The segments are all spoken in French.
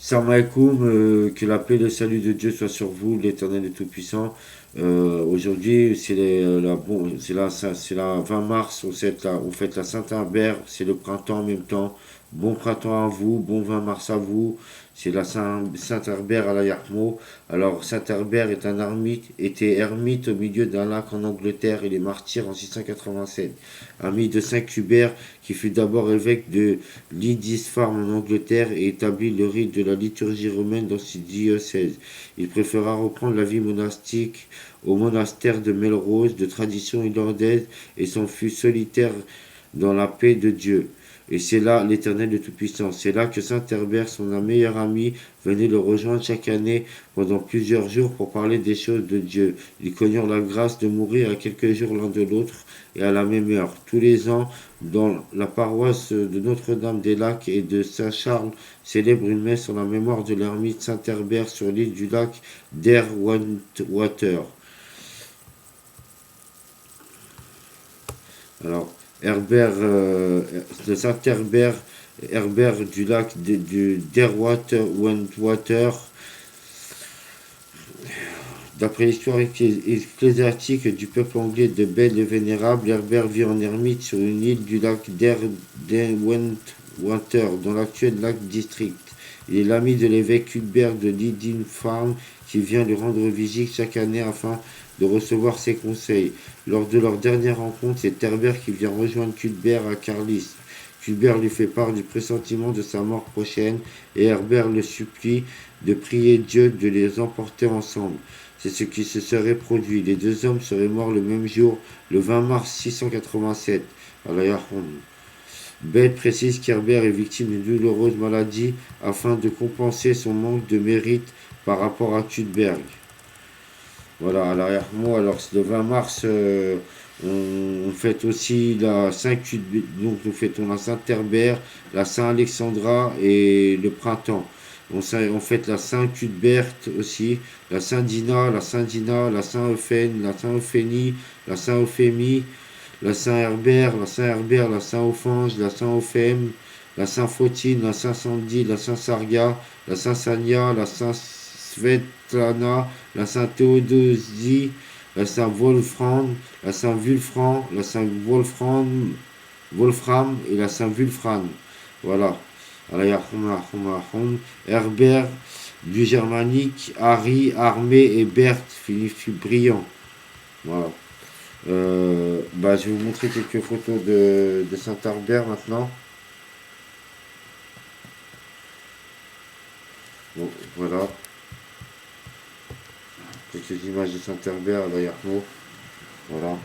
Salam alaikum, que la paix et le salut de Dieu soient sur vous, l'Éternel et Tout-Puissant. Aujourd'hui, c'est la 20 mars, on fête la Saint-Herbert, c'est le printemps en même temps. Bon printemps à vous, bon 20 mars à vous. C'est la Saint-Herbert à la Yarmo. Alors, Saint-Herbert était ermite au milieu d'un lac en Angleterre. Il est martyr en 687. Ami de Saint-Hubert, qui fut d'abord évêque de Lindisfarne en Angleterre et établit le rite de la liturgie romaine dans ce diocèse. Il préféra reprendre la vie monastique au monastère de Melrose, de tradition irlandaise, et s'en fut solitaire dans la paix de Dieu. Et c'est là l'Éternel de Tout-Puissant. C'est là que Saint Herbert, son meilleur ami, venait le rejoindre chaque année pendant plusieurs jours pour parler des choses de Dieu. Ils connurent la grâce de mourir à quelques jours l'un de l'autre et à la même heure. Tous les ans, dans la paroisse de Notre-Dame-des-Lacs et de Saint-Charles, célèbre une messe en la mémoire de l'ermite Saint Herbert sur l'île du lac d'Airwater. Alors, Herbert, de Saint-Herbert, Herbert du lac du d'Airwater, d'après l'histoire ecclésiastique du peuple anglais de Ben le Vénérable, Herbert vit en ermite sur une île du lac d'Erwater, dans l'actuel lac District. Il est l'ami de l'évêque Cuthbert de Lindisfarne qui vient lui rendre visite chaque année afin de recevoir ses conseils. Lors de leur dernière rencontre, c'est Herbert qui vient rejoindre Cuthbert à Carlisle. Cuthbert lui fait part du pressentiment de sa mort prochaine et Herbert le supplie de prier Dieu de les emporter ensemble. C'est ce qui se serait produit. Les deux hommes seraient morts le même jour, le 20 mars 687, à la Yarhoum. Bell précise qu'Herbert est victime d'une douloureuse maladie afin de compenser son manque de mérite par rapport à Cuthbert. Voilà, à l'arrière-mot, alors le 20 mars, on fête aussi la Saint donc nous fêtons la Saint-Herbert, la Saint-Alexandra et le printemps. On fête la Saint-Cuthbert aussi, la Saint-Dina, la Saint-Dina, la Saint-Euphénie, la Saint-Euphénie, la Saint-Euphémie, la Saint-Herbert, la Saint-Herbert, la Saint-Ophange, la Saint-Euphème, la Saint-Fautine, la Saint-Sandy, la Saint-Sarga, la Saint-Sania, la Saint-Svetlana, la Saint-Théodosie, la Saint-Wolfram, la Saint-Wulfran, la Saint-Wolfram, Wolfram et la Saint-Wulfran. Voilà. Herbert, du germanique, Harry, Armé et Berthe, Philippe Brillant. Voilà. Je vais vous montrer quelques photos de Saint-Herbert maintenant. Bon, voilà. Quelques images de Saint-Herbert derrière nous. Voilà.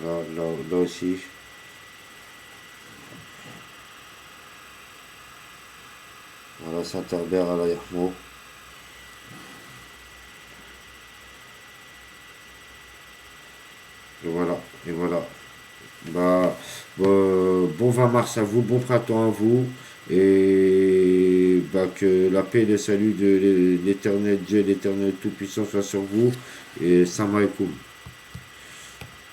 Voilà, là aussi. Voilà, Saint-Herbert à l'arrière-mot. Et voilà, et voilà. Bon 20 mars à vous, bon printemps à vous, et que la paix et le salut de l'éternel Dieu, l'éternel Tout-Puissant soit sur vous, et salam alaikum.